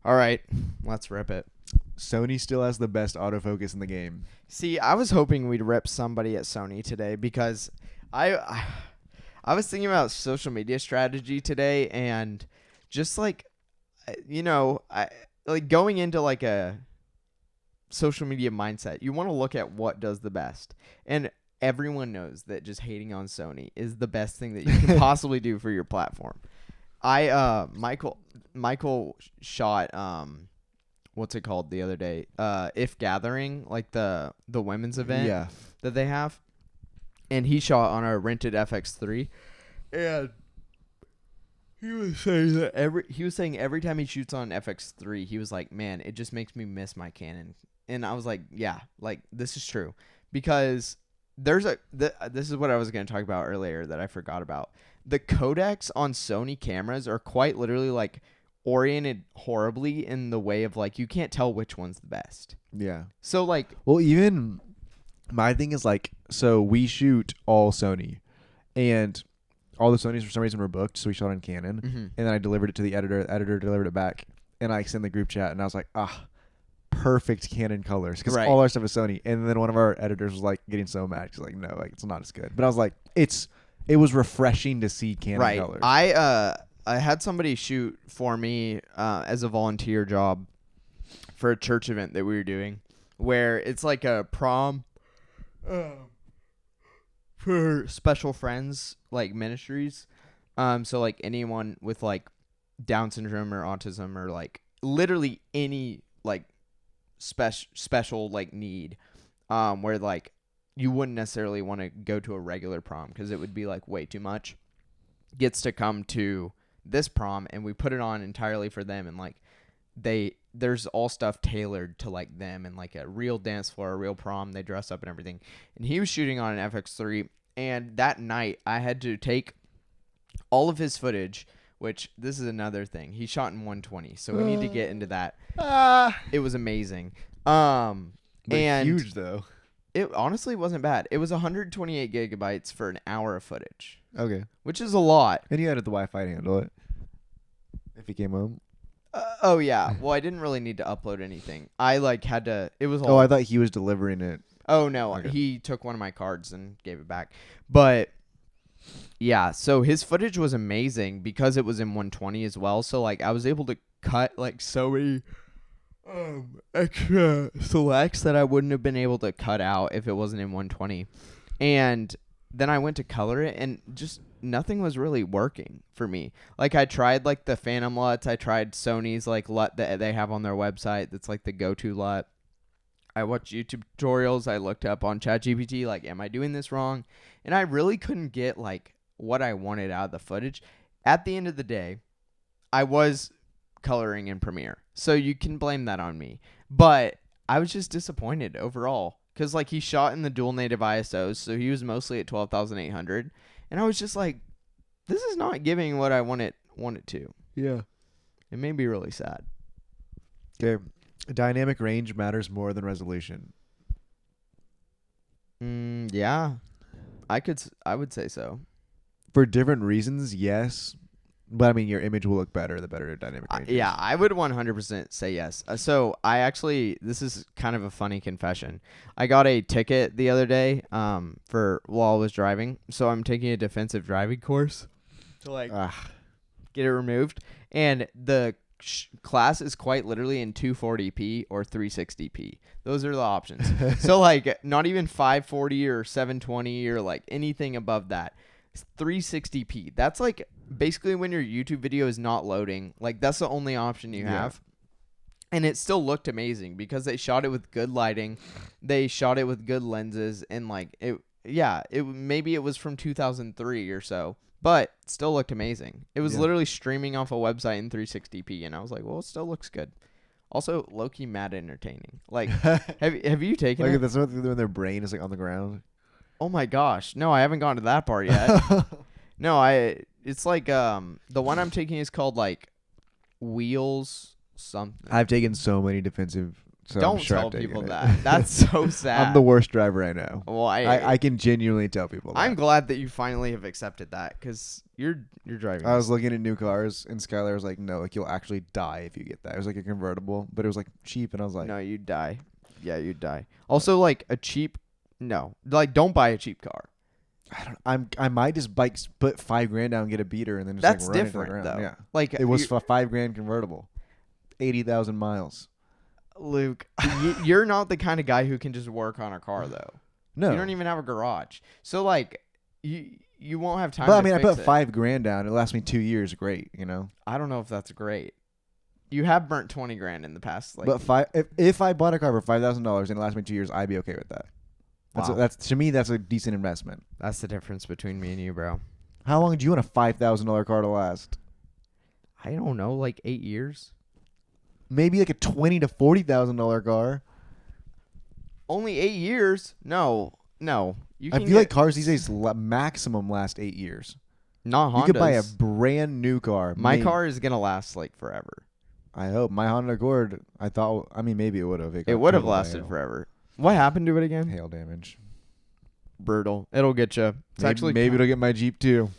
All right, let's rip it. Sony still has the best autofocus in the game. See, I was hoping we'd rip somebody at Sony today because I was thinking about social media strategy today and just like, I like going into like a social media mindset. You want to look at what does the best, and everyone knows that just hating on Sony is the best thing that you can possibly do for your platform. Michael shot what's it called the other day? If Gathering, like the women's event that they have. And he shot on a rented FX3. And he was saying every time he shoots on FX3, he was like, "Man, it just makes me miss my Canon." And I was like, "Yeah, like this is true." Because this is what I was going to talk about earlier that I forgot about. The codecs on Sony cameras are quite literally like oriented horribly in the way of like you can't tell which one's the best. Yeah. So like, well, even my thing is like, so we shoot all Sony, and all the Sonys for some reason were booked, so we shot on Canon, and then I delivered it to the editor. The editor delivered it back, and I sent the group chat, and I was like, perfect Canon colors, because all our stuff is Sony. And then one of our editors was like getting so mad. He's like, no, like it's not as good. But I was like, it was refreshing to see Canon colors. I had somebody shoot for me as a volunteer job for a church event that we were doing, where it's like a prom for special friends, like ministries. So like anyone with like Down syndrome or autism or like literally any like special like need, where like you wouldn't necessarily want to go to a regular prom because it would be like way too much, gets to come to this prom, and we put it on entirely for them, and like there's all stuff tailored to like them, and like a real dance floor, a real prom, they dress up and everything. And he was shooting on an FX3, and that night I had to take all of his footage, which this is another thing. He shot in 120, so we need to get into that. It was amazing. And huge though. It honestly wasn't bad. It was 128 gigabytes for an hour of footage. Okay. Which is a lot. And you had the Wi-Fi to handle it if he came home. Oh, yeah. Well, I didn't really need to upload anything. I like had to. It was all. Oh, I thought he was delivering it. Oh, no. Okay. He took one of my cards and gave it back. But yeah, so his footage was amazing because it was in 120 as well. So like I was able to cut like so many extra selects that I wouldn't have been able to cut out if it wasn't in 120. And then I went to color it, and just nothing was really working for me. Like I tried like the Phantom LUTs, I tried Sony's like LUT that they have on their website that's like the go-to LUT. I watched YouTube tutorials, I looked up on ChatGPT like, am I doing this wrong? And I really couldn't get like what I wanted out of the footage. At the end of the day, I was coloring in Premiere, so you can blame that on me. But I was just disappointed overall because like he shot in the dual native ISOs, so he was mostly at 12,800, and I was just like, this is not giving what I want it to. Yeah, it made me really sad. Okay, dynamic range matters more than resolution. Yeah, I would say so. For different reasons, yes. But I mean, your image will look better the better dynamic range is. Yeah, I would 100% say yes. So I actually, this is kind of a funny confession. I got a ticket the other day for while I was driving. So I'm taking a defensive driving course to like get it removed. And the class is quite literally in 240p or 360p. Those are the options. So like not even 540 or 720 or like anything above that. 360p. That's like basically when your YouTube video is not loading. Like that's the only option you have. And it still looked amazing because they shot it with good lighting. They shot it with good lenses, and like maybe it was from 2003 or so, but it still looked amazing. It was literally streaming off a website in 360p, and I was like, well, it still looks good. Also, low-key mad entertaining. Like, have you taken it? That's what when their brain is like on the ground. Oh my gosh. No, I haven't gone to that part yet. No, it's like the one I'm taking is called like Wheels something. I've taken so many defensive So Don't I'm sure tell I'm taking people it. that. That's so sad. I'm the worst driver I know. Well, I can genuinely tell people that. I'm glad that you finally have accepted that because you're driving. I was looking at new cars, and Skylar was like, "No, like you'll actually die if you get that." It was like a convertible, but it was like cheap, and I was like, no, you'd die. Yeah, you'd die. Also, like a cheap, no, like don't buy a cheap car. I might just put $5,000 down and get a beater, and then just That's like run different it to the ground. though. Yeah, Like it was a $5,000 convertible, 80,000 miles. Luke, you're not the kind of guy who can just work on a car though. No, You don't even have a garage, so like you won't have time. But to I mean, I fix put it. $5,000 down. It lasts me 2 years. Great, you know. I don't know if that's great. You have burnt $20,000 in the past. Like, But if I bought a car for $5,000 and it lasts me 2 years, I'd be okay with that. wow. That's to me, that's a decent investment. That's the difference between me and you, bro. How long do you want a $5,000 car to last? I don't know, like 8 years. Maybe like a $20,000 to $40,000 car. Only 8 years? No. You I can feel like cars these days maximum last 8 years. not Hondas. You could buy a brand new car. My car is gonna last like forever. I hope my Honda Accord. Maybe it would have. It would have lasted forever. What happened to it again? Hail damage. Brutal. It'll get you. It's actually maybe it'll get my Jeep too.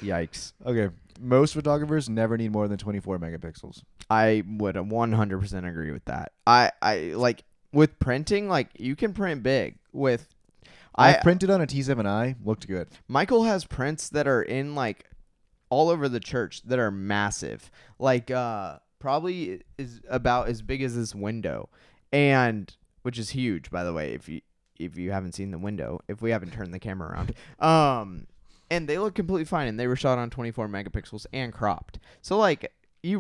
Yikes. Okay. Most photographers never need more than 24 megapixels. I would 100% agree with that. I like with printing, like you can print big with. I printed on a T7i. Looked good. Michael has prints that are in like all over the church that are massive. Like probably is about as big as this window, and which is huge, by the way. If you haven't seen the window, if we haven't turned the camera around, and they look completely fine, and they were shot on 24 megapixels and cropped. So like you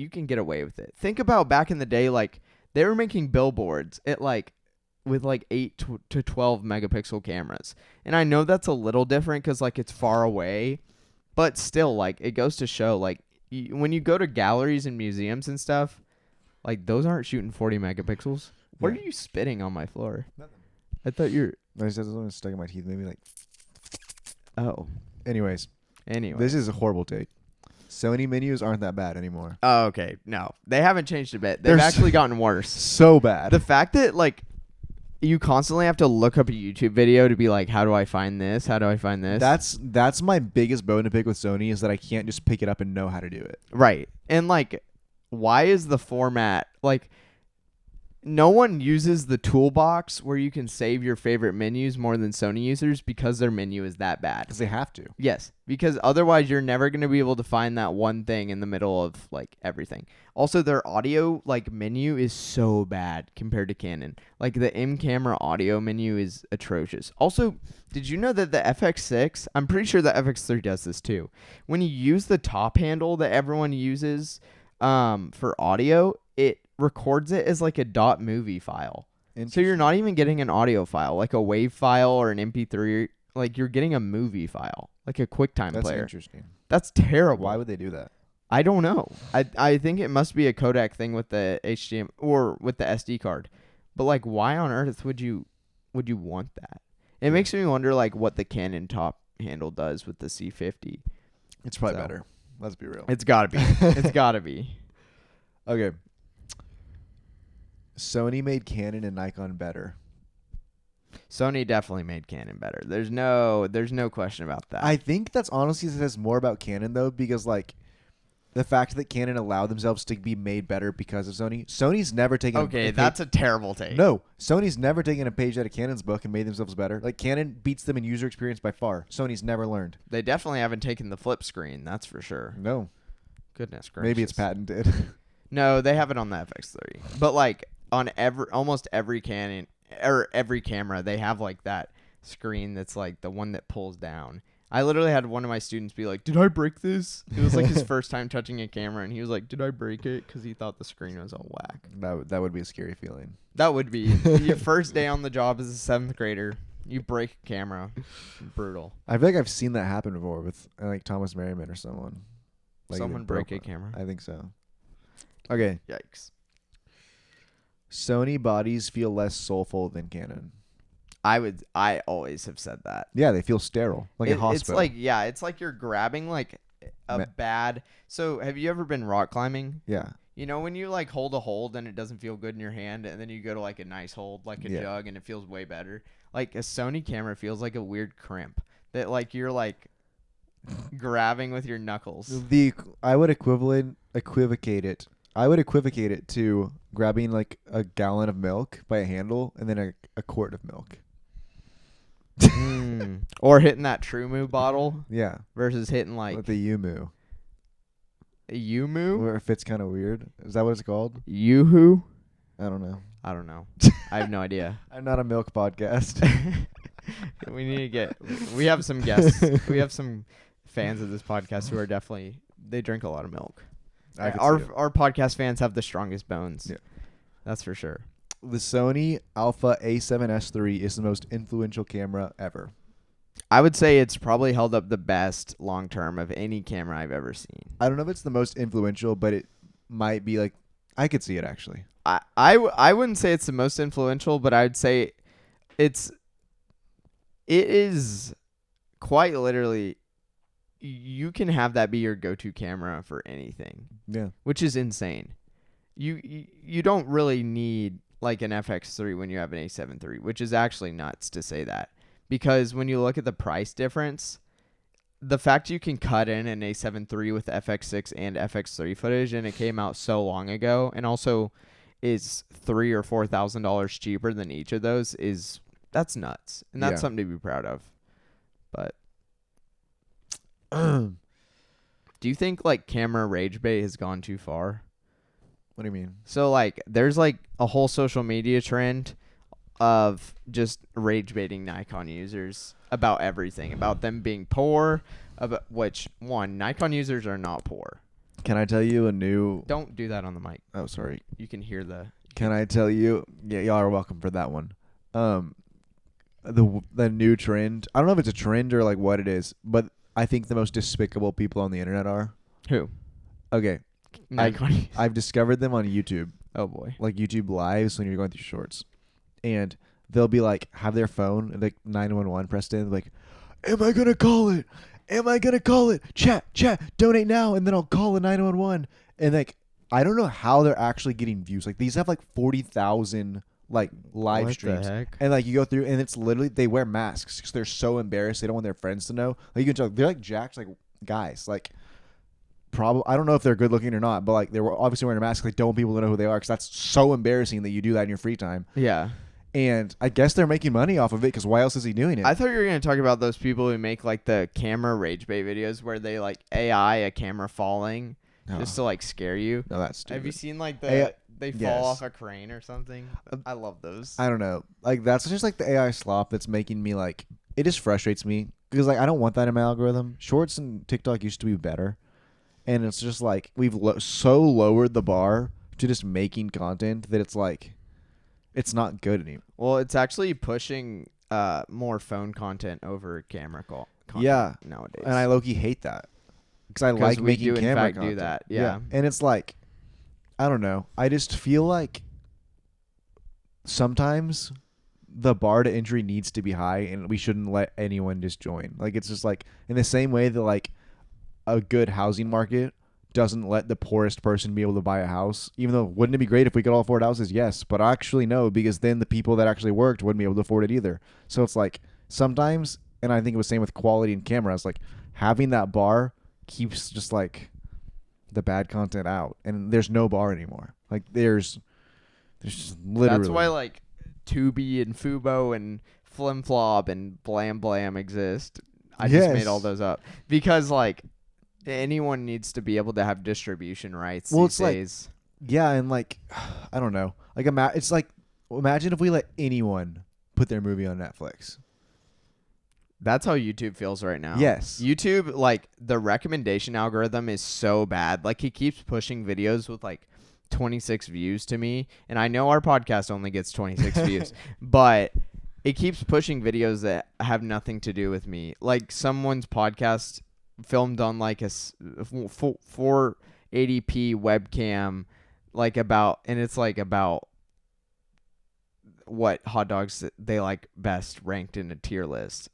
can get away with it. Think about back in the day, like they were making billboards at like with like 8 to 12 megapixel cameras, and I know that's a little different because like it's far away, but still like it goes to show like when you go to galleries and museums and stuff, like those aren't shooting 40 megapixels. What are you spitting on my floor? Nothing. I thought you're. I just was stuck in my teeth. Maybe like. Oh. Anyways, Anyway. this is a horrible take. Sony menus aren't that bad anymore. Oh, okay. No, they haven't changed a bit. They've They're actually gotten worse. So bad. The fact that like you constantly have to look up a YouTube video to be like, how do I find this? How do I find this? That's my biggest bone to pick with Sony is that I can't just pick it up and know how to do it. right. And like, why is the format like? No one uses the toolbox where you can save your favorite menus more than Sony users because their menu is that bad. Because they have to. Yes, because otherwise you're never going to be able to find that one thing in the middle of like everything. Also, their audio like menu is so bad compared to Canon. Like the in-camera audio menu is atrocious. Also, did you know that the FX6, I'm pretty sure the FX3 does this too. When you use the top handle that everyone uses for audio, it records it as like a .movie file. So you're not even getting an audio file, like a WAV file or an MP3. Like you're getting a movie file, like a QuickTime That's player. interesting. That's terrible. Why would they do that? I don't know. I think it must be a codec thing with the HDMI or with the SD card. But like, why on earth would you want that? It makes me wonder like what the Canon top handle does with the C50. It's probably better. Let's be real. It's gotta be. It's gotta be. Okay. Sony made Canon and Nikon better. Sony definitely made Canon better. There's no question about that. I think that's honestly says more about Canon though, because like the fact that Canon allowed themselves to be made better because of Sony. Sony's never taken. That's a terrible take. No, Sony's never taken a page out of Canon's book and made themselves better. Like Canon beats them in user experience by far. Sony's never learned. They definitely haven't taken the flip screen. That's for sure. No. Goodness gracious. Maybe it's patented. No, they have it on the FX3. But like on almost every Canon or every camera, they have like that screen that's like the one that pulls down. I literally had one of my students be like, "Did I break this?" It was like his first time touching a camera, and he was like, "Did I break it?" Because he thought the screen was all whack. That would be a scary feeling. That would be your first day on the job as a 7th grader. You break a camera, brutal. I feel like I've seen that happen before with like Thomas Merriman or someone. Like Someone they break broke a camera. I think so. Okay. Yikes. Sony bodies feel less soulful than Canon. I always have said that. Yeah, they feel sterile, like a hospital. It's like you're grabbing like a bad. So have you ever been rock climbing? Yeah. You know when you like hold a hold and it doesn't feel good in your hand, and then you go to like a nice hold, like a jug, and it feels way better. Like a Sony camera feels like a weird crimp that like you're like grabbing with your knuckles. I would equivocate it. I would equivocate it to grabbing like a gallon of milk by a handle and then a quart of milk. Or hitting that True Moo bottle. Yeah. Versus hitting like with the Yumu. A Yumu? Where it fits kind of weird. Is that what it's called? Yoo-hoo? I don't know. I don't know. I have no idea. I'm not a milk podcast. We have some guests. We have some fans of this podcast who are they drink a lot of milk. Our podcast fans have the strongest bones. Yeah. That's for sure. The Sony Alpha A7S III is the most influential camera ever. I would say it's probably held up the best long term of any camera I've ever seen. I don't know if it's the most influential, but it might be like I could see it actually. I wouldn't say it's the most influential, but I'd say it is quite literally you can have that be your go-to camera for anything. Yeah. Which is insane. You don't really need like an FX3 when you have an A7 III, which is actually nuts to say that. Because when you look at the price difference, the fact you can cut in an A7 III with FX6 and FX3 footage, and it came out so long ago, and also is $3,000 or $4,000 cheaper than each of those that's nuts, and that's something to be proud of. But do you think like camera rage bait has gone too far? What do you mean? So like, there's like a whole social media trend of just rage baiting Nikon users about everything, about them being poor, about Nikon users are not poor. Can I tell you a new... Don't do that on the mic. Oh, sorry. You can hear Can I tell you... Yeah, y'all are welcome for that one. The new trend, I don't know if it's a trend or like what it is, but I think the most despicable people on the internet are... Who? Okay. Nikon. I've discovered them on YouTube. Oh, boy. Like YouTube Lives when you're going through shorts. And they'll be like, have their phone, like 911 pressed in, like, am I going to call it? Am I going to call it? Chat, donate now, and then I'll call the 911. And like, I don't know how they're actually getting views. Like these have like 40,000 like live streams. The heck? And like you go through and it's literally, they wear masks because they're so embarrassed. They don't want their friends to know. Like you can tell, they're like jacked, like guys, like probably, I don't know if they're good looking or not, but like they were obviously wearing a mask. They don't want people to know who they are because that's so embarrassing that you do that in your free time. Yeah. And I guess they're making money off of it because why else is he doing it? I thought you were going to talk about those people who make like the camera rage bait videos where they like AI a camera falling just to like scare you. No, that's stupid. Have you seen like they fall yes. off a crane or something? I love those. I don't know. Like that's just like the AI slop that's making me like, it just frustrates me because like I don't want that in my algorithm. Shorts and TikTok used to be better. And it's just like we've so lowered the bar to just making content that it's like, it's not good anymore. Well, it's actually pushing more phone content over camera content nowadays. And I low-key hate that because I like making camera content. Do that. Yeah. And it's like, I don't know. I just feel like sometimes the bar to entry needs to be high and we shouldn't let anyone just join. Like it's just like in the same way that like a good housing market doesn't let the poorest person be able to buy a house, even though wouldn't it be great if we could all afford houses? Yes, but actually no, because then the people that actually worked wouldn't be able to afford it either. So it's like sometimes, and I think it was same with quality and cameras, like having that bar keeps just like the bad content out, and there's no bar anymore. Like there's just literally. That's why like Tubi and Fubo and Flim Flop and Blam Blam exist. I just made all those up because like anyone needs to be able to have distribution rights these days. Like, yeah, and like I don't know. Like it's like imagine if we let anyone put their movie on Netflix. That's how YouTube feels right now. Yes. YouTube, like the recommendation algorithm is so bad. Like he keeps pushing videos with like 26 views to me, and I know our podcast only gets 26 views, but it keeps pushing videos that have nothing to do with me. Like someone's podcast filmed on like a 480p webcam, like it's about what hot dogs they like best ranked in a tier list.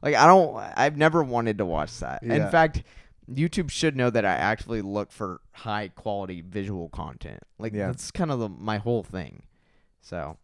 Like I've never wanted to watch that. Yeah. In fact, YouTube should know that I actually look for high quality visual content. Like that's kind of my whole thing. So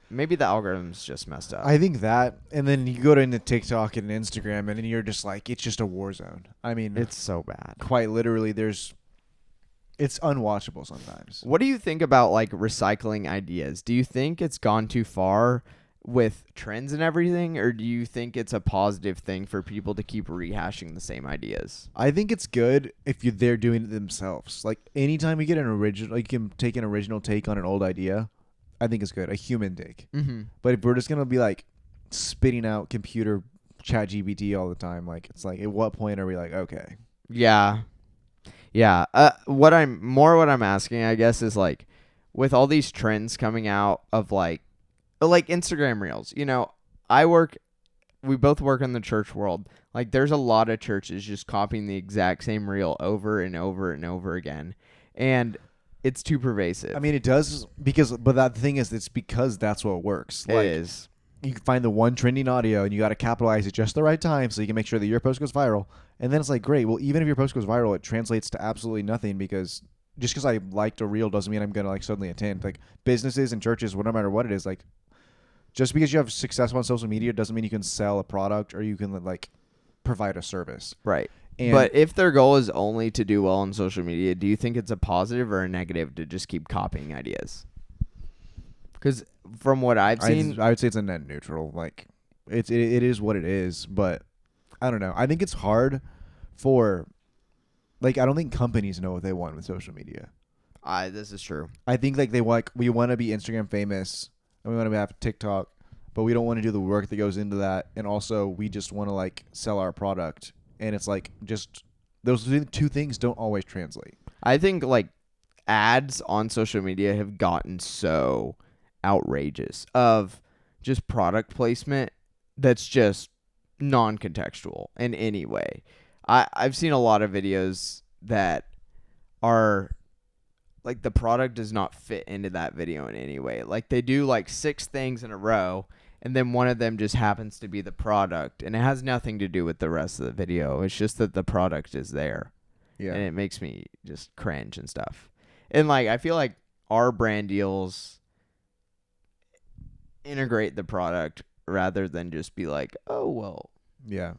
maybe the algorithm's just messed up. I think that, and then you go into TikTok and Instagram, and then you're just like, it's just a war zone. I mean, it's so bad. Quite literally, it's unwatchable sometimes. What do you think about like recycling ideas? Do you think it's gone too far with trends and everything, or do you think it's a positive thing for people to keep rehashing the same ideas? I think it's good if they're doing it themselves. Like anytime you get an original, like you can take an original take on an old idea, I think it's good. A human take. Mm-hmm. But if we're just gonna be like spitting out computer chat GPT all the time, like it's like, at what point are we like, okay? Yeah. What I'm asking, I guess, is like with all these trends coming out of like Instagram Reels. You know, we both work in the church world. Like, there's a lot of churches just copying the exact same reel over and over and over again, and it's too pervasive. I mean, it does but that thing is, it's because that's what works. It is. You can find the one trending audio, and you got to capitalize it just the right time so you can make sure that your post goes viral. And then it's like, great. Well, even if your post goes viral, it translates to absolutely nothing, because just because I liked a reel doesn't mean I'm gonna like suddenly attend. Like businesses and churches, no matter what it is, like just because you have success on social media doesn't mean you can sell a product or you can like provide a service. Right. But if their goal is only to do well on social media, do you think it's a positive or a negative to just keep copying ideas? Because from what I've seen, I would say it's a net neutral. Like it is what it is, but I don't know. I think it's hard for, like, I don't think companies know what they want with social media. This is true. I think like we want to be Instagram famous and we want to have TikTok, but we don't want to do the work that goes into that, and also we just want to like sell our product, and it's like just those two things don't always translate. I think like ads on social media have gotten so outrageous of just product placement that's just non-contextual in any way. I've seen a lot of videos that are like the product does not fit into that video in any way. Like they do like 6 things in a row, and then one of them just happens to be the product, and it has nothing to do with the rest of the video. It's just that the product is there. Yeah. And it makes me just cringe and stuff. And like I feel like our brand deals integrate the product rather than just be like, oh well, yeah,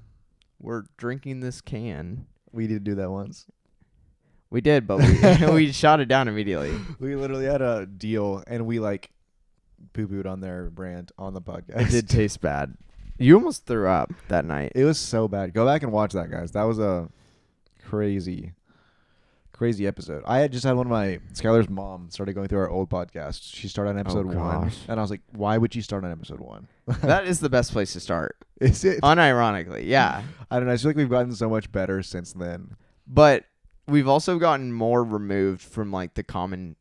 we're drinking this can. We did do that once. We did, but we shot it down immediately. We literally had a deal, and we like poo-pooed on their brand on the podcast. It did taste bad. You almost threw up that night. It was so bad. Go back and watch that, guys. That was a crazy episode. I had just had one of my Skylar's mom started going through our old podcast. She started on episode 1, and I was like, why would she start on episode 1? That is the best place to start. Is it? Unironically, yeah. I don't know. I feel like we've gotten so much better since then. But we've also gotten more removed from like the common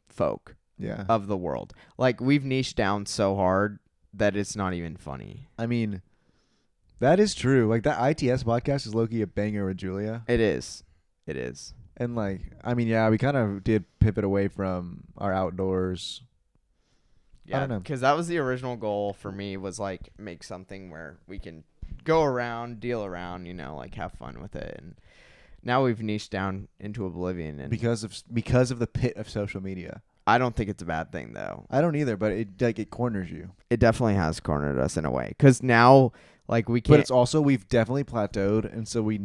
folk of the world. Like we've niched down so hard that it's not even funny. I mean, that is true. Like that ITS podcast is low-key a banger with Julia. It is. And like, I mean, yeah, we kind of did pivot away from our outdoors. Yeah, I don't know. Because that was the original goal for me, was like make something where we can go around, deal around, like have fun with it. And now we've niched down into oblivion. And because of the pit of social media. I don't think it's a bad thing though. I don't either, but it corners you. It definitely has cornered us in a way. Because now, like we can't. But it's also, we've definitely plateaued, and so we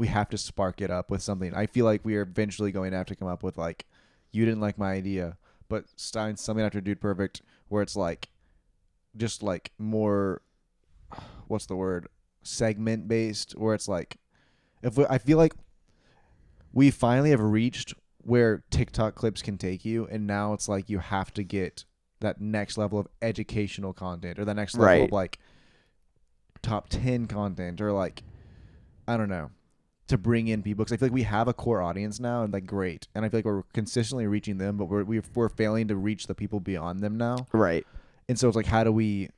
have to spark it up with something. I feel like we are eventually going to have to come up with like, you didn't like my idea, but something after Dude Perfect, where it's like, just like more, what's the word, segment based, where it's like, I feel like we finally have reached where TikTok clips can take you, and now it's like you have to get that next level of educational content, or the next level of like top 10 content, or like, I don't know, to bring in people, because I feel like we have a core audience now, and like great, and I feel like we're consistently reaching them, but we're failing to reach the people beyond them now. Right. And so it's like, how do we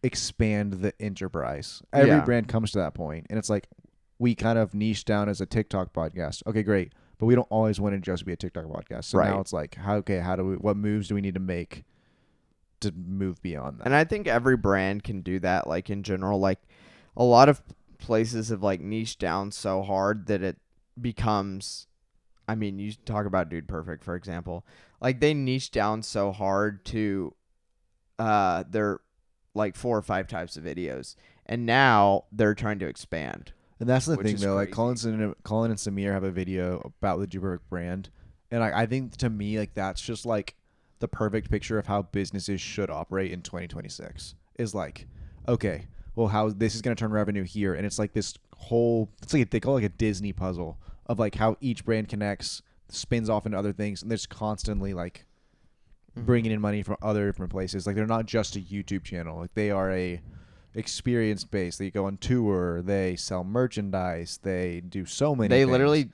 expand the enterprise? Every brand comes to that point, and it's like we kind of niche down as a TikTok podcast. Okay, great, but we don't always want to just be a TikTok podcast. So now it's like, what moves do we need to make to move beyond that? And I think every brand can do that. Like in general, like a lot of places have like niched down so hard that becomes, I mean, you talk about Dude Perfect, for example. Like, they niche down so hard to their, like, 4 or 5 types of videos. And now they're trying to expand. And that's the Which thing, is though. Like, crazy. Colin and Samir have a video about the Dude Perfect brand. And I think, to me, like, that's just, like, the perfect picture of how businesses should operate in 2026. Is like, okay, well, how this is going to turn revenue here. And it's like this whole, it's like, they call it like a Disney puzzle of, like, how each brand connects, spins off into other things. And there's constantly, like, bringing in money from other different places. Like, they're not just a YouTube channel. Like, they are a experience based. They go on tour. They sell merchandise. They do so many They things. literally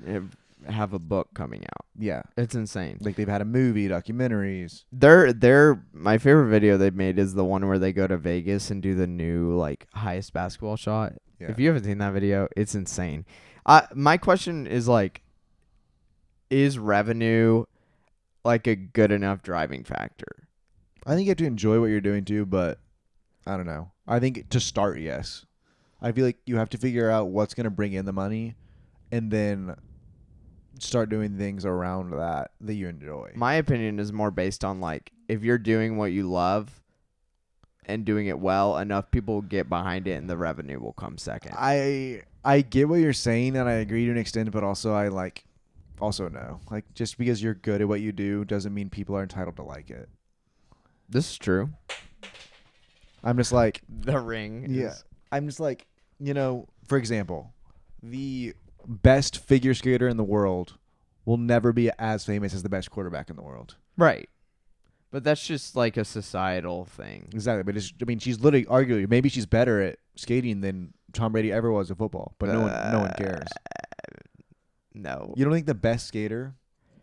have a book coming out. Yeah. It's insane. Like, they've had a movie, documentaries. My favorite video they've made is the one where they go to Vegas and do the new, like, highest basketball shot. Yeah. If you haven't seen that video, it's insane. My question is, like, is revenue, like, a good enough driving factor? I think you have to enjoy what you're doing too, but I don't know. I think to start, yes. I feel like you have to figure out what's going to bring in the money and then start doing things around that you enjoy. My opinion is more based on, like, if you're doing what you love and doing it well, enough people will get behind it and the revenue will come second. I get what you're saying and I agree to an extent, but also also no. Like, just because you're good at what you do doesn't mean people are entitled to like it. This is true. I'm just like, The Ring. yeah. I'm just like, for example, the best figure skater in the world will never be as famous as the best quarterback in the world. Right. But that's just like a societal thing. Exactly. But she's literally arguably, maybe she's better at skating than Tom Brady ever was at football, but no one cares. No. You don't think the best skater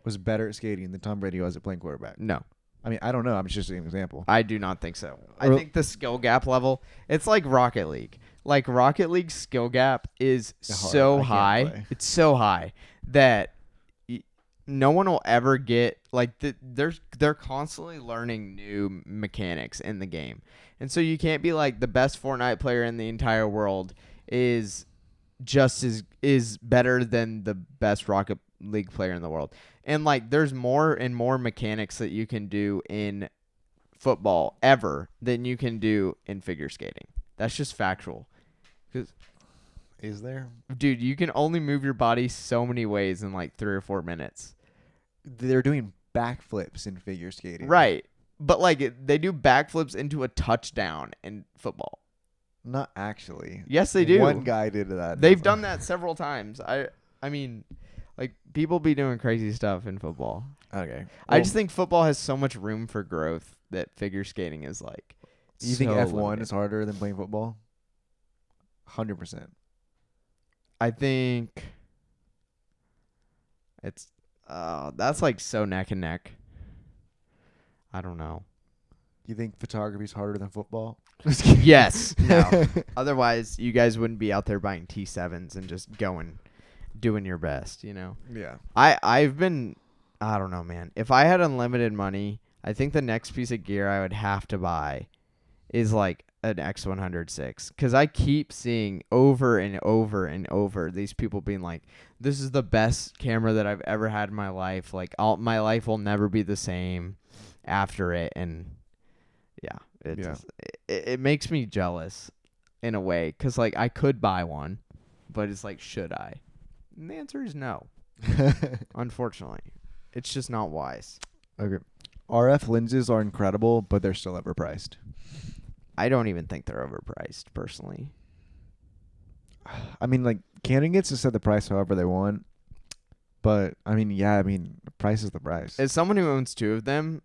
was better at skating than Tom Brady was at playing quarterback? No. I mean, I don't know. I'm just an example. I do not think so. I think the skill gap level, it's like Rocket League. Like, Rocket League's skill gap is so high. It's so high that no one will ever get, like, they're constantly learning new mechanics in the game. And so you can't be like the best Fortnite player in the entire world is better than the best Rocket League player in the world. And, like, there's more and more mechanics that you can do in football ever than you can do in figure skating. That's just factual. 'Cause, is there? dude, you can only move your body so many ways in, like, 3 or 4 minutes. They're doing backflips in figure skating. Right. But, like, they do backflips into a touchdown in football. Not actually. Yes, they do. One guy did that. They've done that several times. I mean, like, people be doing crazy stuff in football. Okay. I just think football has so much room for growth that figure skating is, like, You think so F1 limited. is harder than playing football? 100%. I think it's that's, like, so neck and neck. I don't know. You think photography is harder than football? Yes. No. Otherwise, you guys wouldn't be out there buying T7s and just doing your best, Yeah. I don't know, man. If I had unlimited money, I think the next piece of gear I would have to buy is, like, an X106, because I keep seeing over and over and over these people being like, this is the best camera that I've ever had in my life. Like, my life will never be the same after it. And yeah, it makes me jealous in a way, because, like, I could buy one, but it's like, should I? And the answer is no. Unfortunately, it's just not wise. Okay. RF lenses are incredible, but they're still overpriced. I don't even think they're overpriced, personally. I mean, like, Canon gets to set the price however they want. But, price is the price. As someone who owns 2 of them,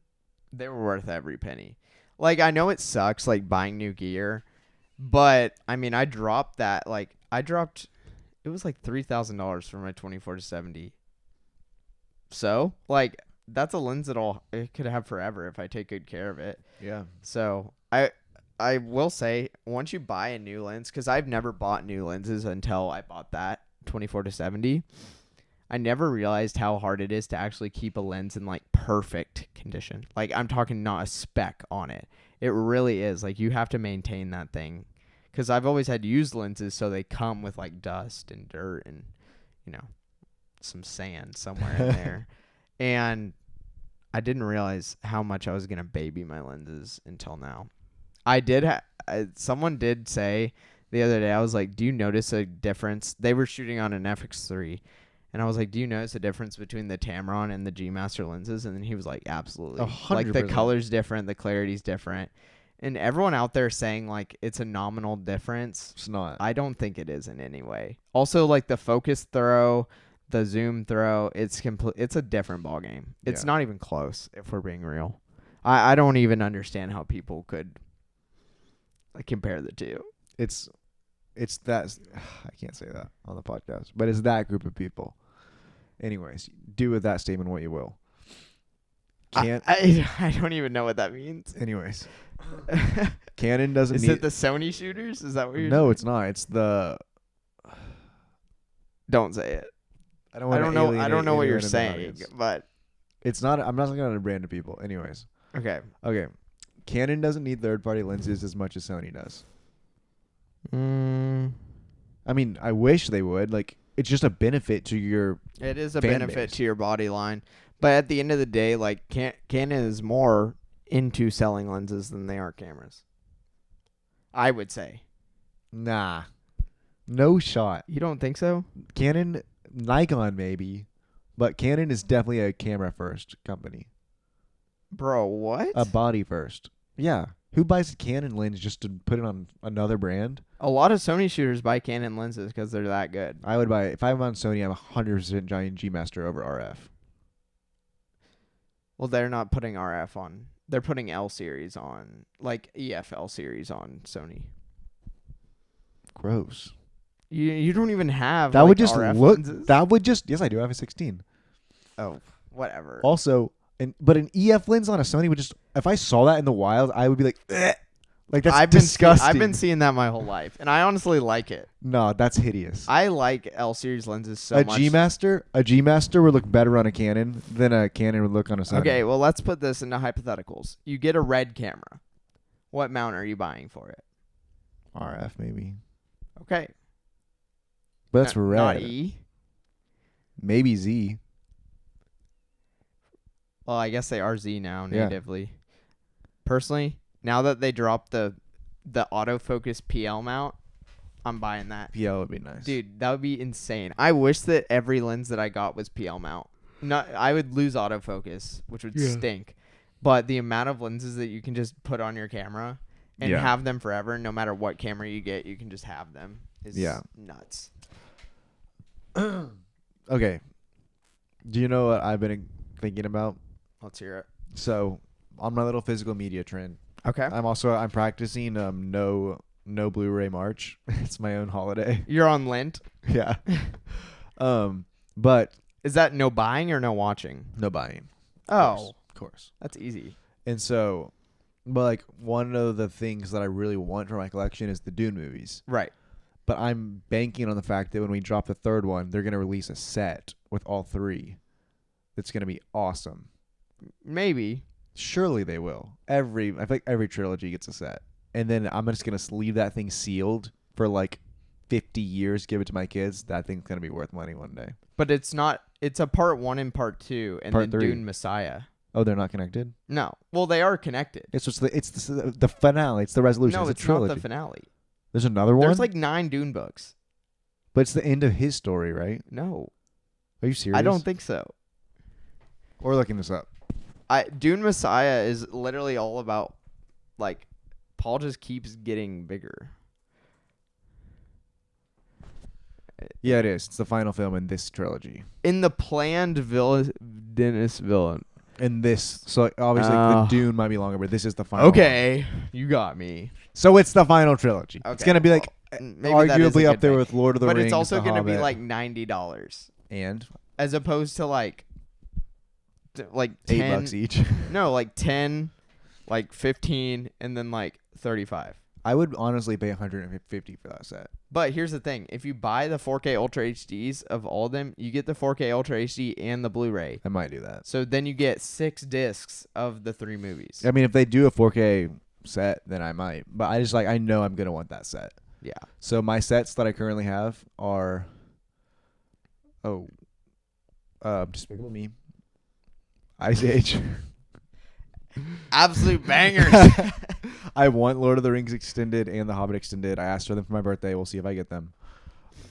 they were worth every penny. Like, I know it sucks, like, buying new gear. But, I mean, it was like $3,000 for my 24-70. So, like, that's a lens that it could have forever if I take good care of it. Yeah. So, I will say, once you buy a new lens, because I've never bought new lenses until I bought that 24-70, I never realized how hard it is to actually keep a lens in, like, perfect condition. Like, I'm talking not a speck on it. It really is. Like, you have to maintain that thing. Because I've always had used lenses, so they come with, like, dust and dirt and, some sand somewhere in there. And I didn't realize how much I was going to baby my lenses until now. I did someone did say the other day, I was like, do you notice a difference? They were shooting on an FX3. And I was like, do you notice a difference between the Tamron and the G Master lenses? And then he was like, absolutely. 100%. Like the color's different, the clarity's different. And everyone out there saying like it's a nominal difference. It's not. I don't think it is in any way. Also, like the focus throw, the zoom throw, it's a different ball game. It's not even close if we're being real. I don't even understand how people could like compare the two. It's that I can't say that on the podcast, but it's that group of people. Anyways, do with that statement what you will. I don't even know what that means. Anyways, Canon doesn't Is need. it the Sony shooters? Is that what you're No, saying? it's not. It's the. Don't say it. I don't know. I don't know what you're saying, but it's not. I'm not going to brand to people. Anyways, okay. Canon doesn't need third-party lenses as much as Sony does. I mean, I wish they would. Like, it's just a benefit to your. It is a fan benefit base. to your body line, but at the end of the day, like Canon is more into selling lenses than they are cameras. I would say. Nah, no shot. You don't think so? Canon, Nikon maybe, but Canon is definitely a camera-first company. Bro, what? A body first. Yeah. Who buys a Canon lens just to put it on another brand? A lot of Sony shooters buy Canon lenses because they're that good. I would buy, if I'm on Sony, I'm 100% giant G Master over RF. Well, they're not putting RF on. They're putting L series on, like EFL series on Sony. Gross. You don't even have That like, would just RF look. lenses? That would just. Yes, I do. I have a 16. Oh, whatever. Also, but an EF lens on a Sony would just. If I saw that in the wild, I would be like, "Ugh." Like that's disgusting. I've been seeing that my whole life, and I honestly like it. No, that's hideous. I like L series lenses so A much. A G Master would look better on a Canon than a Canon would look on a Sony. Okay, well let's put this into hypotheticals. You get a red camera. What mount are you buying for it? RF maybe. Okay. But that's red. Not E. Maybe Z. Well, I guess they are Z now Yeah. natively. Personally, now that they dropped the autofocus PL mount, I'm buying that. PL would be nice. Dude, that would be insane. I wish that every lens that I got was PL mount. I would lose autofocus, which would stink. But the amount of lenses that you can just put on your camera and have them forever, no matter what camera you get, you can just have them. Is nuts. Okay. Do you know what I've been thinking about? Let's hear it. So, on my little physical media trend, Okay. I'm practicing no Blu-ray March. It's my own holiday. You're on Lent. Yeah. But Is that no buying or no watching? no buying. Oh, Of course. that's easy. And so, but like one of the things that I really want for my collection is the Dune movies. Right. But I'm banking on the fact that when we drop the third one, they're going to release a set with all three. That's going to be awesome. Maybe. Surely they will. I feel like every trilogy gets a set. And then I'm just going to leave that thing sealed for like 50 years, give it to my kids. That thing's going to be worth money one day. But it's not. It's a part 1 and part 2, and Part then 3. Dune Messiah. Oh, they're not connected? No. Well, they are connected. It's just the finale. It's the resolution. No, it's it's a trilogy. not the finale. There's another one? There's like 9 Dune books. But it's the end of his story, right? No. Are you serious? I don't think so. We're looking this up. Dune Messiah is literally all about, like, Paul just keeps getting bigger. Yeah, it is. It's the final film in this trilogy. In the planned Dennis villain. In this. So, obviously, the Dune might be longer, but this is the final Okay. You got me. So, it's the final trilogy. Okay, It's going to be, like, maybe that is a arguably good up there thing. with Lord of the Rings. But it's also going to be, like, $90. And? As opposed to, like 10. $8 each. No, like 10, like 15, and then, like, 35. I would honestly pay $150 for that set. But here's the thing. If you buy the 4K Ultra HDs of all of them, you get the 4K Ultra HD and the Blu-ray. I might do that. So then you get 6 discs of the 3 movies. I mean, if they do a 4K set, then I might. But I know I'm going to want that set. Yeah. So my sets that I currently have are... Oh. Despicable Me, Ice Age. Absolute bangers. I want Lord of the Rings extended and The Hobbit extended. I asked for them for my birthday. We'll see if I get them.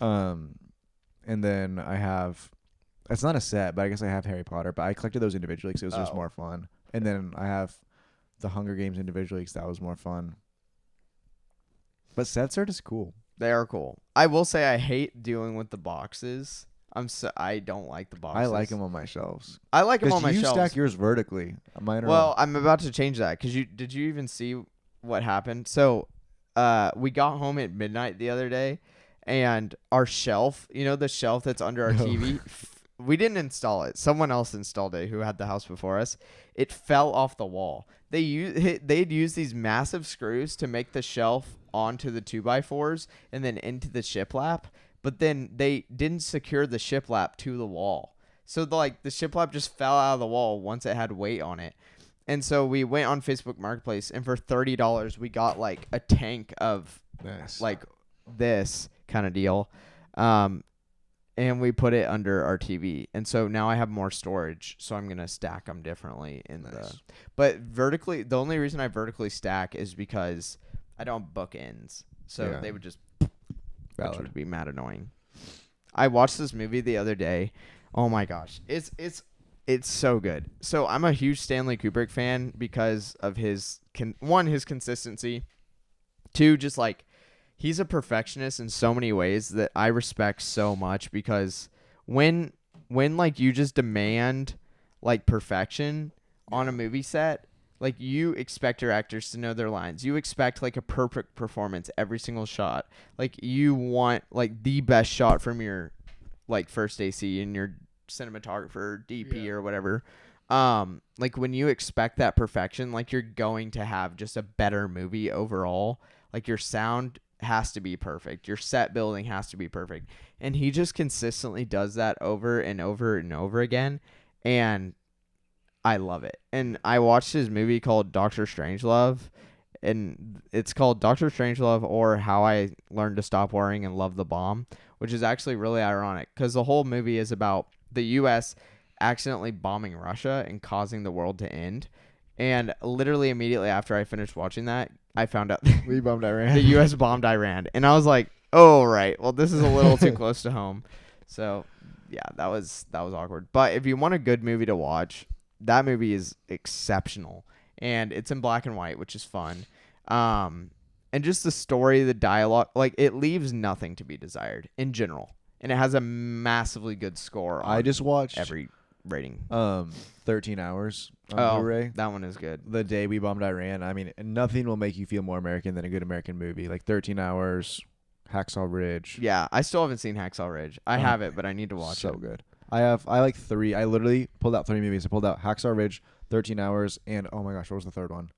And then I have, it's not a set, but I guess I have Harry Potter. But I collected those individually because it was just more fun. And then I have the Hunger Games individually because that was more fun. But sets are just cool. They are cool. I will say I hate dealing with the boxes. I don't like the boxes. I like them on my shelves. I like them on my you shelves. stack yours vertically. Mine are well, I'm about to change that because did you even see what happened? So, we got home at midnight the other day, and our shelf, the shelf that's under our TV, we didn't install it. Someone else installed it who had the house before us. It fell off the wall. They'd use these massive screws to make the shelf onto the 2x4s and then into the shiplap. But then they didn't secure the shiplap to the wall. So the shiplap just fell out of the wall once it had weight on it. And so we went on Facebook Marketplace, and for $30 we got like a tank of this kind of deal. And we put it under our TV. And so now I have more storage, so I'm going to stack them differently but vertically, the only reason I vertically stack is because I don't have bookends. So they would just which would be mad annoying. I watched this movie the other day. Oh my gosh. It's so good. So I'm a huge Stanley Kubrick fan because of his consistency. Two, just like he's a perfectionist in so many ways that I respect so much, because when like you just demand like perfection on a movie set, like you expect your actors to know their lines. You expect like a perfect performance every single shot. Like you want like the best shot from your like first AC and your cinematographer, DP or whatever. Like when you expect that perfection, like you're going to have just a better movie overall. Like your sound has to be perfect. Your set building has to be perfect. And he just consistently does that over and over and over again. And I love it. And I watched his movie called Doctor Strangelove, and it's called Doctor Strangelove or How I Learned to Stop Worrying and Love the Bomb, which is actually really ironic because the whole movie is about the U.S. accidentally bombing Russia and causing the world to end. And literally immediately after I finished watching that, I found out we bombed Iran. The U.S. bombed Iran. And I was like, oh, right. Well, this is a little too close to home. So, yeah, that was awkward. But if you want a good movie to watch, that movie is exceptional, and it's in black and white, which is fun. And just the story, the dialogue, like it leaves nothing to be desired in general. And it has a massively good score. I just watched every rating. 13 Hours on Blu-ray. That one is good. The day we bombed Iran. I mean, nothing will make you feel more American than a good American movie. Like 13 Hours, Hacksaw Ridge. Yeah, I still haven't seen Hacksaw Ridge. I have it, but I need to watch it. So good. I like 3. I literally pulled out 3 movies. I pulled out Hacksaw Ridge, 13 Hours, and oh my gosh, what was the third one?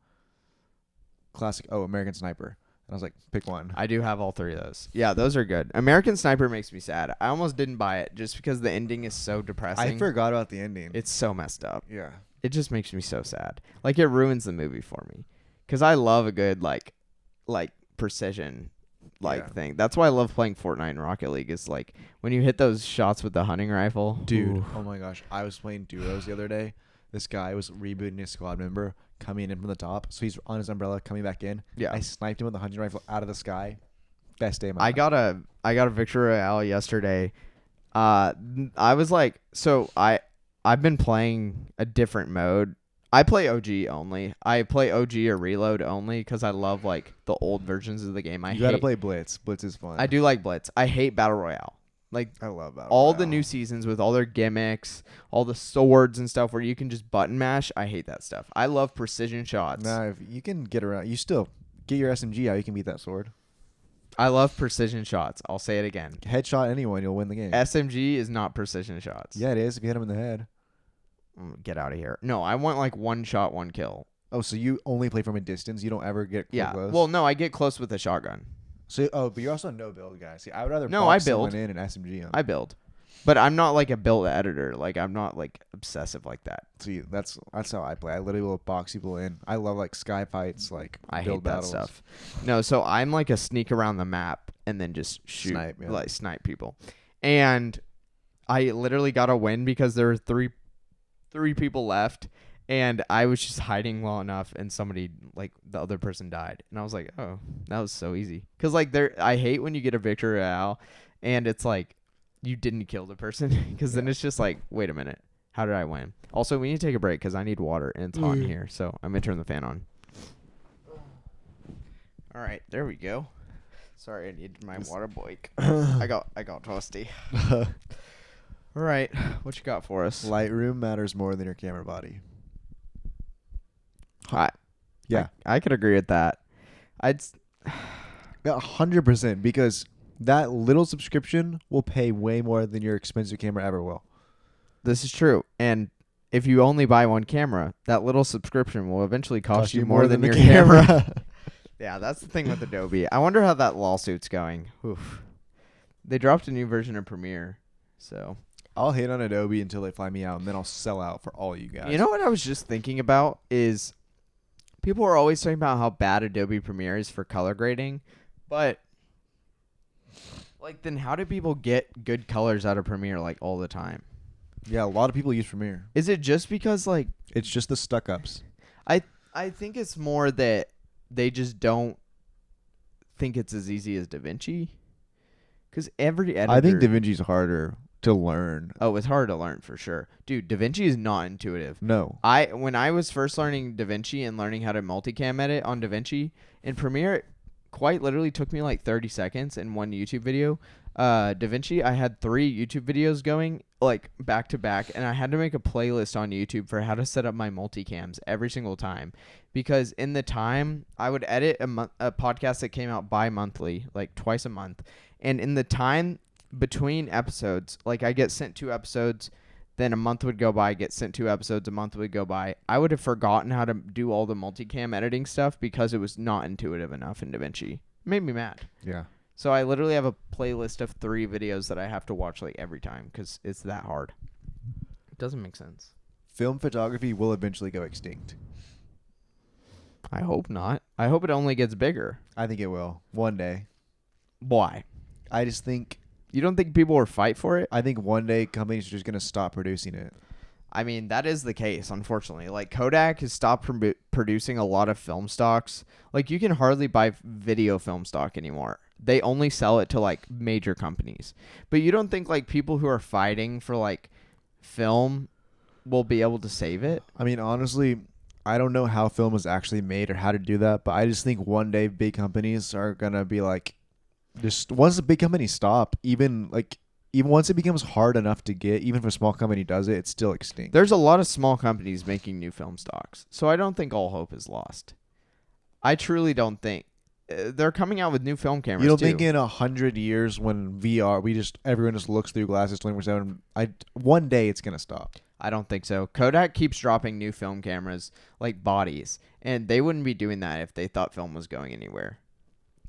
Classic. Oh, American Sniper. And I was like, pick one. I do have all 3 of those. Yeah, those are good. American Sniper makes me sad. I almost didn't buy it just because the ending is so depressing. I forgot about the ending. It's so messed up. Yeah. It just makes me so sad. Like it ruins the movie for me. Because I love a good like precision thing. That's why I love playing Fortnite and Rocket League. Is like when you hit those shots with the hunting rifle. Dude, ooh. Oh my gosh. I was playing duos the other day. This guy was rebooting his squad member, coming in from the top. So he's on his umbrella, coming back in. Yeah. I sniped him with the hunting rifle out of the sky. Best day of my life. I got a victory royale yesterday. I was like, so I've been playing a different mode. I play OG only. I play OG or Reload only because I love like the old versions of the game. You gotta play Blitz. Blitz is fun. I do like Blitz. I hate Battle Royale. Like I love Battle all Royale. the new seasons with all their gimmicks, all the swords and stuff where you can just button mash. I hate that stuff. I love precision shots. Nah, if you can get around. You still get your SMG out. You can beat that sword. I love precision shots. I'll say it again. Headshot anyone, you'll win the game. SMG is not precision shots. Yeah, it is if you hit him in the head. Get out of here. No, I want like one shot, one kill. Oh, so you only play from a distance? You don't ever get close? Well, no, I get close with a shotgun. So, but you're also a no build guy. See, I would rather I box build. someone in and SMG him. I build. But I'm not like a build editor. Like I'm not like obsessive like that. See, that's how I play. I literally will box people in. I love like sky fights, like I build hate battles. that stuff. No, so I'm like a snipe around the map and then just shoot, Snipe, yeah. like snipe people. And I literally got a win because there were three people left, and I was just hiding well enough, and somebody, like, the other person died, and I was like, oh, that was so easy. Because, like, I hate when you get a victory royale and it's like you didn't kill the person, because then it's just like, wait a minute, how did I win? Also, we need to take a break because I need water and it's hot in here, so I'm gonna turn the fan on. All right, there we go. Sorry, I needed my water break. I got toasty. All right, what you got for us? Lightroom matters more than your camera body. Yeah, I could agree with that. I'd 100%, because that little subscription will pay way more than your expensive camera ever will. This is true, and if you only buy one camera, that little subscription will eventually cost you more than your camera. Yeah, that's the thing with Adobe. I wonder how that lawsuit's going. Oof. They dropped a new version of Premiere, so I'll hate on Adobe until they fly me out, and then I'll sell out for all you guys. You know what I was just thinking about is people are always talking about how bad Adobe Premiere is for color grading, but like, then how do people get good colors out of Premiere like all the time? Yeah, a lot of people use Premiere. Is it just because, like, it's just the stuck-ups? I think it's more that they just don't think it's as easy as DaVinci. Because every editor... I think DaVinci's harder to learn. Oh, it's hard to learn for sure. Dude, DaVinci is not intuitive. No. When I was first learning DaVinci and learning how to multicam edit on DaVinci, in Premiere, it quite literally took me like 30 seconds in one YouTube video. DaVinci, I had 3 YouTube videos going, like, back to back, and I had to make a playlist on YouTube for how to set up my multicams every single time, because in the time I would edit a podcast that came out bi-monthly, like twice a month, and in the time between episodes, like, I get sent 2 episodes, then a month would go by, get sent 2 episodes, a month would go by. I would have forgotten how to do all the multicam editing stuff because it was not intuitive enough in DaVinci. It made me mad. Yeah. So I literally have a playlist of 3 videos that I have to watch, like, every time because it's that hard. It doesn't make sense. Film photography will eventually go extinct. I hope not. I hope it only gets bigger. I think it will. One day. Why? I just think... You don't think people will fight for it? I think one day companies are just going to stop producing it. I mean, that is the case, unfortunately. Like, Kodak has stopped producing a lot of film stocks. Like, you can hardly buy video film stock anymore. They only sell it to, like, major companies. But you don't think, like, people who are fighting for, like, film will be able to save it? I mean, honestly, I don't know how film is actually made or how to do that, but I just think one day big companies are going to be like, just once the big companies stop, even once it becomes hard enough to get, even if a small company does it, it's still extinct. There's a lot of small companies making new film stocks, so I don't think all hope is lost. I truly don't think. They're coming out with new film cameras, You don't too. think in 100 years when VR, everyone just looks through glasses 24/7, one day it's going to stop. I don't think so. Kodak keeps dropping new film cameras, like bodies, and they wouldn't be doing that if they thought film was going anywhere.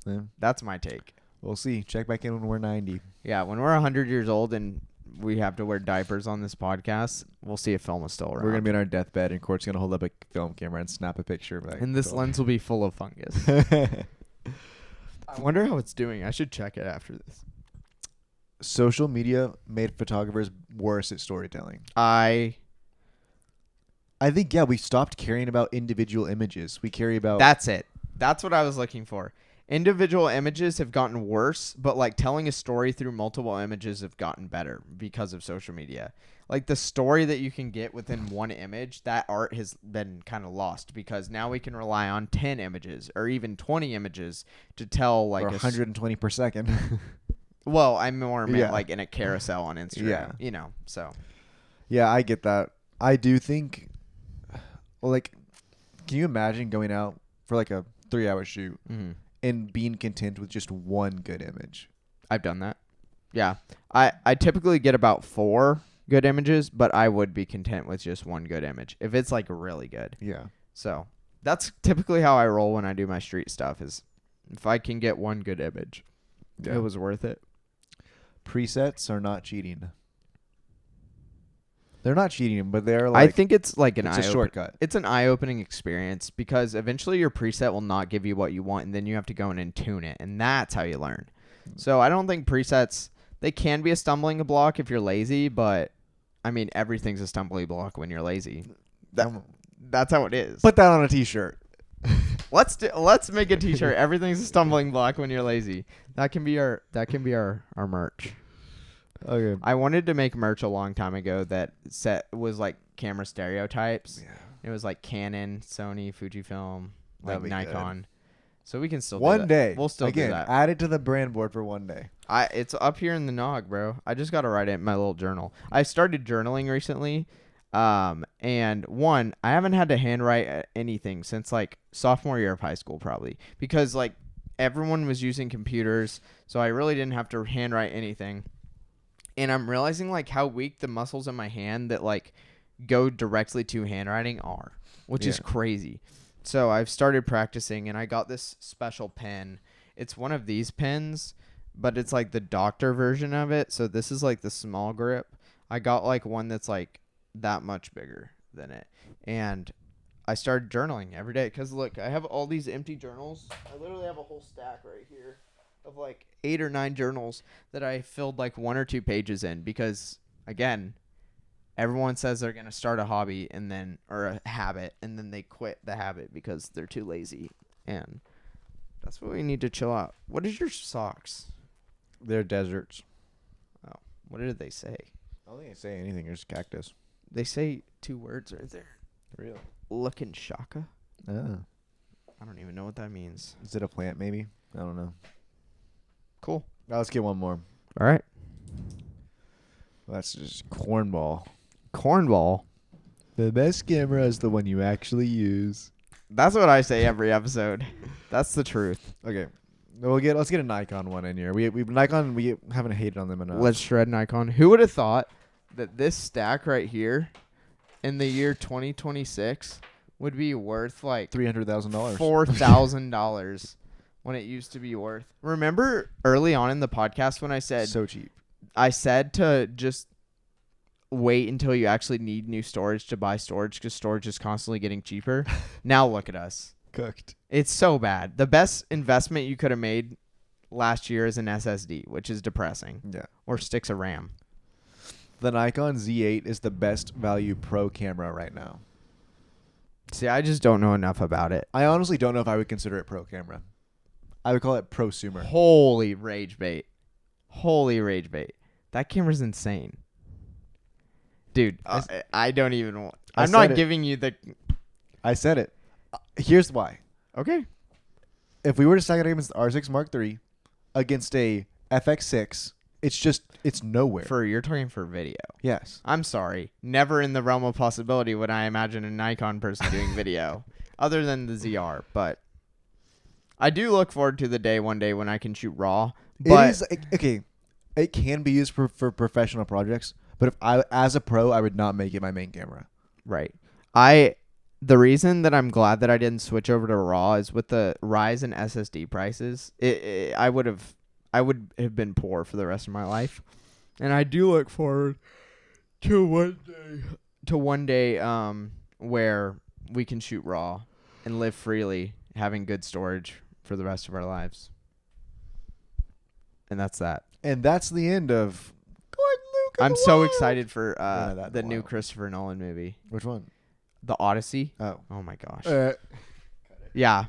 Yeah. That's my take. We'll see. Check back in when we're 90. Yeah, when we're 100 years old and we have to wear diapers on this podcast, we'll see if film is still around. We're going to be on our deathbed, and Cort's going to hold up a film camera and snap a picture. And this lens will be full of fungus. I wonder how it's doing. I should check it after this. Social media made photographers worse at storytelling. I think, yeah, we stopped caring about individual images. We care about... That's it. That's what I was looking for. Individual images have gotten worse, but, like, telling a story through multiple images have gotten better because of social media. Like, the story that you can get within one image, that art has been kind of lost because now we can rely on 10 images or even 20 images to tell, like, or 120 per second. Well, I more meant like in a carousel on Instagram, you know, so. Yeah, I get that. I do think, like, can you imagine going out for like a 3-hour shoot and being content with just one good image? I've done that. Yeah. I typically get about 4 good images, but I would be content with just one good image if it's like really good. Yeah. So that's typically how I roll when I do my street stuff, is if I can get one good image, it was worth it. Presets are not cheating. They're not cheating, but they're like... I think it's like it's a shortcut. It's an eye-opening experience because eventually your preset will not give you what you want, and then you have to go in and tune it, and that's how you learn. So I don't think presets... They can be a stumbling block if you're lazy, but I mean everything's a stumbling block when you're lazy. That's how it is. Put that on a t-shirt. Let's make a t-shirt. Everything's a stumbling block when you're lazy. That can be our merch. Okay. I wanted to make merch a long time ago that was like camera stereotypes. Yeah. It was like Canon, Sony, Fujifilm, like That'd be Nikon. good. So we can still do One that. day. We'll still Again, do that. add it to the brand board for one day. It's up here in the nog, bro. I just got to write it in my little journal. I started journaling recently. And I haven't had to handwrite anything since like sophomore year of high school, probably, because like everyone was using computers. So I really didn't have to handwrite anything. And I'm realizing like how weak the muscles in my hand that like go directly to handwriting are, which is crazy. So I've started practicing, and I got this special pen. It's one of these pens, but it's like the doctor version of it. So this is like the small grip. I got like one that's like that much bigger than it. And I started journaling every day because look, I have all these empty journals. I literally have a whole stack right here of like 8 or 9 journals that I filled like 1 or 2 pages in because, again, everyone says they're going to start a hobby or a habit, and then they quit the habit because they're too lazy. And that's what we need to chill out. What is your socks? They're deserts. Oh, what did they say? I don't think they say anything. There's cactus. They say 2 words right there. Really? Looking shaka? Oh. I don't even know what that means. Is it a plant, maybe? I don't know. Cool. Now let's get one more. All right. That's just cornball. Cornball. The best camera is the one you actually use. That's what I say every episode. That's the truth. Okay. Let's get a Nikon one in here. We haven't hated on them enough. Let's shred Nikon. Who would have thought that this stack right here in the year 2026 would be worth like $300,000. $4,000 when it used to be worth. Remember early on in the podcast when I said so cheap. I said to just wait until you actually need new storage to buy storage because storage is constantly getting cheaper. Now look at us. Cooked. It's so bad. The best investment you could have made last year is an SSD, which is depressing. Yeah. Or sticks of RAM. The Nikon Z8 is the best value pro camera right now. See, I just don't know enough about it. I honestly don't know if I would consider it pro camera. I would call it prosumer. Holy rage bait. Holy rage bait. That camera's insane. Dude, I don't even want... I'm not giving you the... I said it. Here's why. Okay. If we were to stack it against the R6 Mark III against a FX6, it's nowhere. You're talking for video. Yes. I'm sorry. Never in the realm of possibility would I imagine a Nikon person doing video other than the ZR, but I do look forward to the one day when I can shoot RAW. But it is okay. It can be used for professional projects, but if as a pro, I would not make it my main camera. Right. The reason that I'm glad that I didn't switch over to RAW is with the rise in SSD prices, I would have been poor for the rest of my life. And I do look forward to one day where we can shoot RAW and live freely, having good storage for the rest of our lives. And that's that. And that's the end of I'm so excited for the new Christopher Nolan movie. Which one? The Odyssey. Oh my gosh. Yeah.